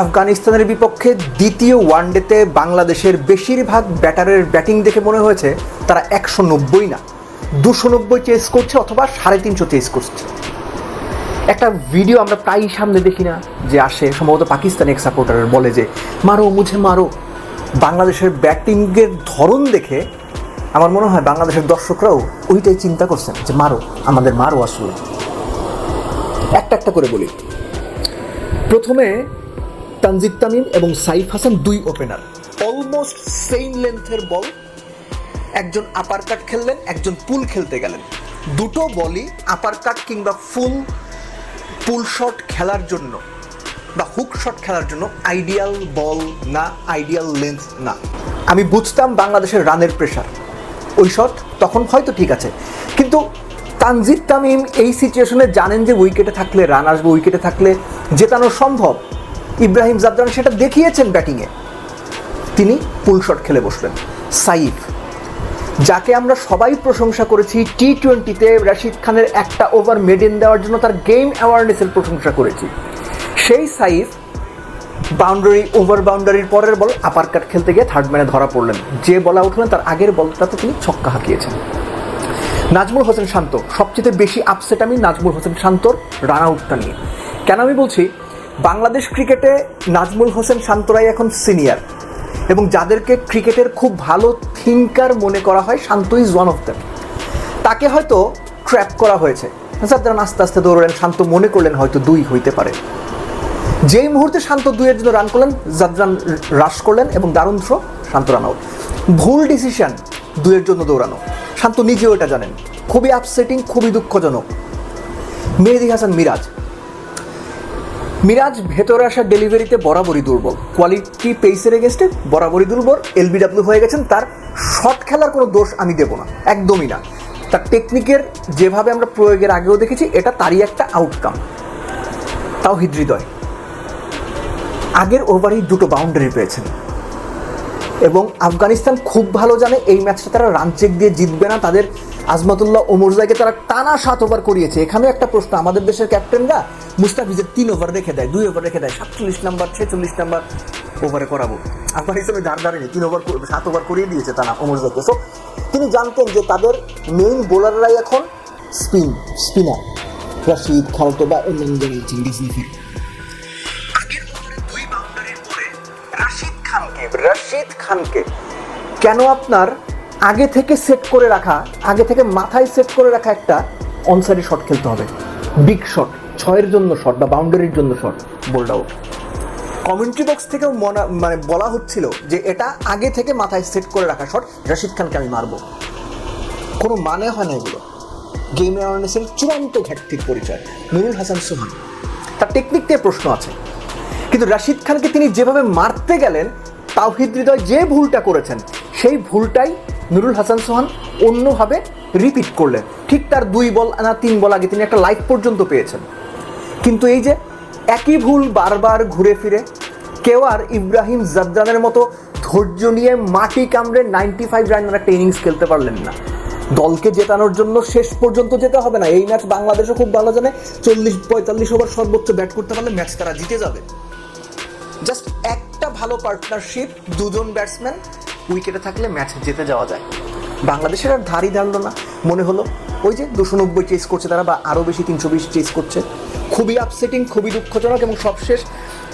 আফগানিস্তানের বিপক্ষে দ্বিতীয় ওয়ানডেতে বাংলাদেশের বেশিরভাগ ব্যাটারের ব্যাটিং দেখে মনে হয়েছে তারা 190 না 290 চেস করছে অথবা 350 চেস করছে। একটা ভিডিও আমরা প্রায়ই সামনে দেখি না যে আসে, সম্ভবত পাকিস্তানি এক সাপোর্টারের বলে যে মারো মুঝে মারো। বাংলাদেশের ব্যাটিংয়ের ধরন দেখে আমার মনে হয় বাংলাদেশের দর্শকরাও ওইটাই চিন্তা করছেন যে মারো, আমাদের মারো। আসলে একটা একটা করে বলি। প্রথমে তানজিদ তামিম এবং সাইফ হাসান দুই ওপেনার, অলমোস্ট সেম লেন্থের বল, একজন আপার কাট খেললেন, একজন পুল খেলতে গেলেন। দুটো বলই আপার কাট কিংবা পুল শট খেলার জন্য বা হুক শট খেলার জন্য আইডিয়াল বল না, আইডিয়াল লেন্থ না। আমি বুঝতাম বাংলাদেশের রানের প্রেশার, ওই শট তখন হয়তো ঠিক আছে, কিন্তু তানজিদ তামিম এই সিচুয়েশনে জানেন যে উইকেটে থাকলে রান আসবে, উইকেটে থাকলে জেতানো সম্ভব। ইব্রাহিম জাবরান সেটা দেখিয়েছেন ব্যাটিংয়ে, তিনি পুল শট খেলে বসলেন। সাইফ, যাকে আমরা সবাই প্রশংসা করেছি টি-20তে রাশিদ খানের একটা ওভার মেডেন দেওয়ার জন্য তার গেম অ্যাওয়ারনেসের প্রশংসা করেছি, সেই সাইফ বাউন্ডারির পরের বল আপার কাট খেলতে গিয়ে থার্ড ম্যানে ধরা পড়লেন। যে বল আউট হলেন তার আগের বলটাতে তিনি ছক্কা হাঁকিয়েছেন। নাজমুল হোসেন শান্ত, সবচেয়ে বেশি আপসেট আমি নাজমুল হোসেন শান্তর রান আউটটা নিয়ে। কেন আমি বলছি, বাংলাদেশ ক্রিকেটে নাজমুল হোসেন শান্তরাই এখন সিনিয়র, এবং যাদেরকে ক্রিকেটের খুব ভালো থিঙ্কার মনে করা হয়, শান্ত ইজ ওয়ান অফ দেম। তাকে হয়তো ট্র্যাপ করা হয়েছে, জাবরান আস্তে আস্তে দৌড়লেন, শান্ত মনে করলেন হয়তো 2 হইতে পারে। যেই মুহূর্তে শান্ত 2-এর জন্য রান করলেন, জাবরান রাশ করলেন এবং দারুণ থ্রো, শান্ত রান আউট। ভুল ডিসিশন 2-এর জন্য দৌড়ানো, শান্ত নিজেও এটা জানেন। খুবই আপসেটিং, খুবই দুঃখজনক। মেহেদী হাসান মিরাজ ভেতরে আসা ডেলিভারিতে বরাবরই দুর্বল, কোয়ালিটি পেসের এগেনস্টে বরাবরই দুর্বল, এলবিডব্লিউ হয়ে গেছেন। তার শট খেলার কোনো দোষ আমি দেব না, একদমই না। তার টেকনিকের যেভাবে আমরা প্রয়োগের আগেও দেখেছি, এটা তারই একটা আউটকাম। তাও হৃদয় আগের ওভারেই 2টো বাউন্ডারি পেয়েছেন, এবং আফগানিস্তান খুব ভালো জানে এই ম্যাচটা তারা রান চেক দিয়ে জিতবে না। তাদের আজমাতুল্লাহ ওমরজাইকে তারা টানা 7 ওভার করিয়েছে। এখানে একটা প্রশ্ন, আমাদের দেশের ক্যাপ্টেনরা মুস্তাফিজের 3 ওভার রেখে দেয়, 2 ওভার রেখে দেয়, 47 নাম্বার 46 নাম্বার ওভারে করাবো। আফগানিস্তানে ধারে 3 ওভার 7 ওভার করিয়ে দিয়েছে তারা ওমরজাইকে। সো তিনি জানতেন যে তাদের মেইন বোলাররাই এখন স্পিনার, রাশিদ, খালতো বা অন্যান্য জায়গায় ডিসিফি। রাশিদ খানকে কেন আপনার আগে থেকে মাথায় সেট করে রাখা একটা অনসাইড শট খেলতে হবে, বিগ শট, 6-এর জন্য শট বা বাউন্ডারির জন্য shot, bold out. Commentary box থেকেও বলা হচ্ছিল যে এটা আগে থেকে মাথায় সেট করে রাখা শট, রাশিদ খানকে আমি মারবো। কোনো মানে হয় না এগুলো। গেম অ্যাওয়ারনেসের চূড়ান্ত ঘাটতির পরিচয়। নুরুল হাসান সোহান, তার টেকনিক নিয়ে প্রশ্ন আছে, কিন্তু রাশিদ খানকে তিনি যেভাবে মারতে গেলেন, তাওহিদ হৃদয় যে ভুলটা করেছেন, সেই ভুলটাই নুরুল হাসান সোহান অন্যভাবে রিপিট করলেন। ঠিক তার 2 বল না 3 বল আগে তিনি একটা লাইফ পর্যন্ত পেয়েছেন। কিন্তু এই যে একই ভুল বারবার ঘুরে ফিরে, কেউ আর ইব্রাহিম জাবরানের মতো ধৈর্য নিয়ে মাটি কামড়ে 95 রানের একটা ইনিংস খেলতে পারলেন না। দলকে জেতানোর জন্য শেষ পর্যন্ত যেতে হবে না। এই ম্যাচ বাংলাদেশও খুব ভালো জানে, 40-45 ওভার সর্বোচ্চ ব্যাট করতে পারলে ম্যাচ তারা জিতে যাবে। জাস্ট একটা ভালো পার্টনারশিপ, 2 জন ব্যাটসম্যান উইকেটে থাকলে ম্যাচ জিতে যাওয়া যায়। বাংলাদেশের আর ধারই ধারলো না, মনে হলো ওই যে 290 চেস করছে তারা, বা আরও বেশি 320 চেস করছে। খুবই আপসেটিং, খুবই দুঃখজনক। এবং সবশেষ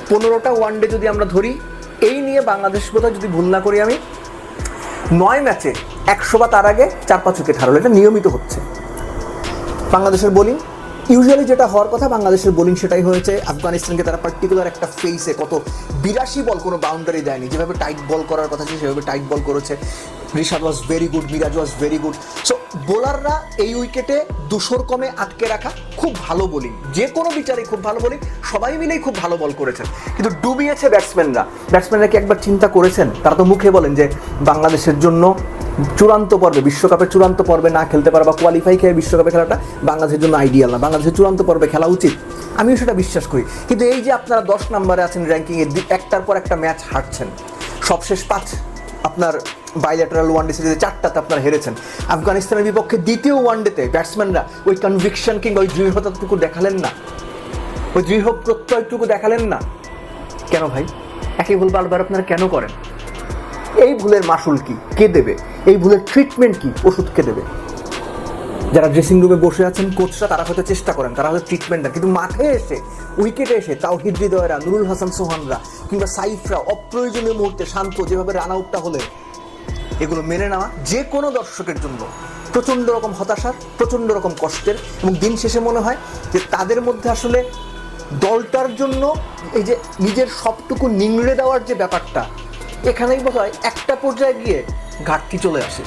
15টা ওয়ানডে যদি আমরা ধরি, এই নিয়ে বাংলাদেশ বোধহয়, যদি ভুল না করি আমি, 9 ম্যাচে 100 বা তার আগে 4-5 উইকেট হারালো। এটা নিয়মিত হচ্ছে। বাংলাদেশের বোলিং ইউজুয়ালি যেটা হওয়ার কথা, বাংলাদেশের বোলিং সেটাই হয়েছে। আফগানিস্তানকে তারা পার্টিকুলার একটা ফেসে কত 82 বল কোনো বাউন্ডারি দেয়নি, যেভাবে টাইট বল করার কথা ছিল সেভাবে টাইট বল করেছে। Rishad was very good, Miraz was very good. So বোলাররা এই উইকেটে 200 কমে আটকে রাখা, খুব ভালো বোলিং, যে কোনো বিচারেই খুব ভালো বোলিং, সবাই মিলেই খুব ভালো বল করেছেন। কিন্তু ডুবিয়েছে ব্যাটসম্যানরা কি একবার চিন্তা করেছেন? তারা তো মুখে বলেন যে বাংলাদেশের জন্য চূড়ান্ত পর্বে, বিশ্বকাপের চূড়ান্ত পর্বে না খেলতে পারা বা কোয়ালিফাই খেয়ে বিশ্বকাপে খেলাটা বাংলাদেশের জন্য আইডিয়াল না, বাংলাদেশের চূড়ান্ত পর্বে খেলা উচিত। আমিও সেটা বিশ্বাস করি। কিন্তু এই যে আপনারা 10 নম্বরে আছেন র্যাঙ্কিংয়ে, একটার পর একটা ম্যাচ হারছেন, সবশেষ 5 আপনার বাইল্যাটারাল ওয়ানডে সিরিজে 4টাতে আপনারা হেরেছেন। আফগানিস্তানের বিপক্ষে দ্বিতীয় ওয়ানডেতে ব্যাটসম্যানরা ওই কনভিকশন কিংবা ওই দৃঢ়তাটুকু দেখালেন না, ওই দৃঢ় প্রত্যয়টুকু দেখালেন না। কেন ভাই? একই ভুল বারবার আপনারা কেন করেন? এই ভুলের মাসুল কি? কে দেবে? এই ভুলের ট্রিটমেন্ট কি? ওষুধ কে দেবে? যারা ড্রেসিং রুমে বসে আছেন কোচরা, তারা হয়তো চেষ্টা করেন, তারা হয়তো ট্রিটমেন্ট দেন, কিন্তু মাঠে এসে, উইকেটে এসে তাওহিদ হৃদয়রা, নুরুল হাসান সোহানরা কিংবা সাইফরা অপ্রয়োজনীয় মুহূর্তে শান্ত যেভাবে রান আউটটা হলে, এগুলো মেনে নেওয়া যে কোনো দর্শকের জন্য প্রচণ্ড রকম হতাশার, প্রচণ্ড রকম কষ্টের, এবং দিন শেষে মনে হয় যে তাদের মধ্যে আসলে দলটার জন্য এই যে নিজের সবটুকু নিংড়ে দেওয়ার যে ব্যাপারটা, এখানেই বোধহয় একটা পর্যায়ে গিয়ে ঘাটতি চলে আসে।